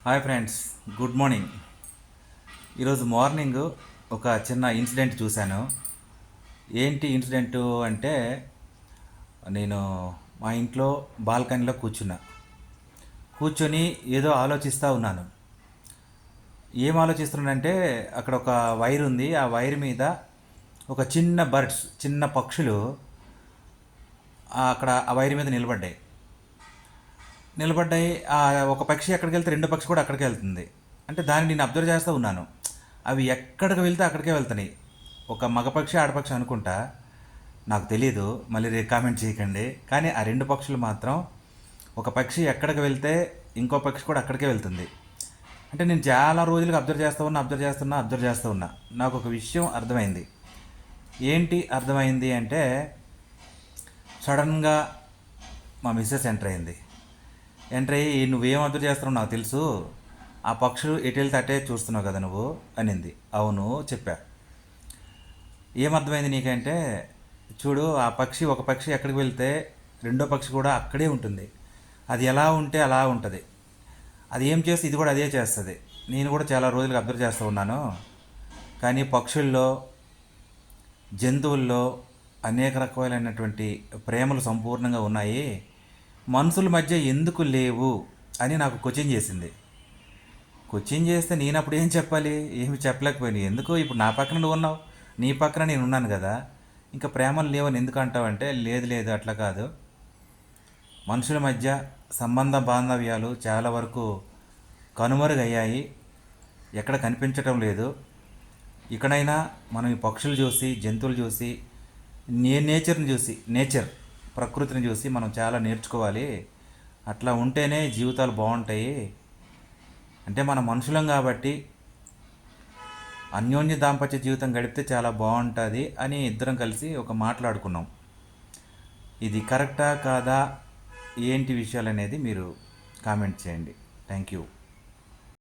Hi friends, good morning. ఈరోజు morning ఒక చిన్న ఇన్సిడెంట్ చూశాను. ఏంటి ఇన్సిడెంటు అంటే, నేను మా ఇంట్లో బాల్కనీలో కూర్చొని ఏదో ఆలోచిస్తూ ఉన్నాను. ఏం ఆలోచిస్తున్నానంటే, అక్కడ ఒక వైర్ ఉంది. ఆ వైర్ మీద ఒక చిన్న పక్షులు అక్కడ ఆ వైర్ మీద నిలబడ్డాయి. ఒక పక్షి ఎక్కడికి వెళ్తే రెండో పక్షి కూడా అక్కడికే వెళ్తుంది. అంటే దాన్ని నేను అబ్జర్వ్ చేస్తూ ఉన్నాను. అవి ఎక్కడికి వెళ్తే అక్కడికే వెళ్తున్నాయి. ఒక మగపక్షి ఆడపక్షి అనుకుంటా, నాకు తెలియదు, మళ్ళీ కామెంట్ చేయకండి. కానీ ఆ రెండు పక్షులు మాత్రం, ఒక పక్షి ఎక్కడికి వెళ్తే ఇంకో పక్షి కూడా అక్కడికే వెళ్తుంది. అంటే నేను చాలా రోజులుగా అబ్జర్వ్ చేస్తూ ఉన్నా. నాకు ఒక విషయం అర్థమైంది. ఏంటి అర్థమైంది అంటే, సడన్గా మా మిస్సెస్ ఎంటర్ అయ్యి, నువ్వేం అబ్జర్వ్ చేస్తున్నావు నాకు తెలుసు, ఆ పక్షులు ఎటు వెళ్తే అటే చూస్తున్నావు కదా నువ్వు అనింది. అవును చెప్పా. ఏమర్థమైంది నీకంటే, చూడు, ఒక పక్షి ఎక్కడికి వెళ్తే రెండో పక్షి కూడా అక్కడే ఉంటుంది. అది ఎలా ఉంటే అలా ఉంటుంది. అది ఏం చేస్తే ఇది కూడా అదే చేస్తుంది. నేను కూడా చాలా రోజులుగా అబ్జర్వ్ చేస్తూ ఉన్నాను. కానీ పక్షుల్లో, జంతువుల్లో అనేక రకాలైనటువంటి ప్రేమలు సంపూర్ణంగా ఉన్నాయి. మనుషుల మధ్య ఎందుకు లేవు అని నాకు క్వశ్చన్ చేసింది. క్వశ్చన్ చేస్తే నేను అప్పుడు ఏం చెప్పాలి? ఏమి చెప్పలేకపోయాను. ఎందుకు, ఇప్పుడు నా పక్కన నువ్వు ఉన్నావు, నీ పక్కన నేను ఉన్నాను కదా, ఇంకా ప్రేమలు లేవని ఎందుకు అంటావంటే, లేదు అట్లా కాదు. మనుషుల మధ్య సంబంధ బాంధవ్యాలు చాలా వరకు కనుమరుగయ్యాయి, ఎక్కడ కనిపించటం లేదు. ఇక్కడైనా మనం ఈ పక్షులు చూసి, జంతువులు చూసి, నేచర్ ప్రకృతిని చూసి మనం చాలా నేర్చుకోవాలి. అట్లా ఉంటేనే జీవితాలు బాగుంటాయి. అంటే మన మనుషులం కాబట్టి అన్యోన్య దాంపత్య జీవితం గడిపితే చాలా బాగుంటుంది అని ఇద్దరం కలిసి ఒక మాట్లాడుకున్నాం. ఇది కరెక్టా కాదా, ఏంటి విషయాలు అనేది మీరు కామెంట్ చేయండి. Thank you.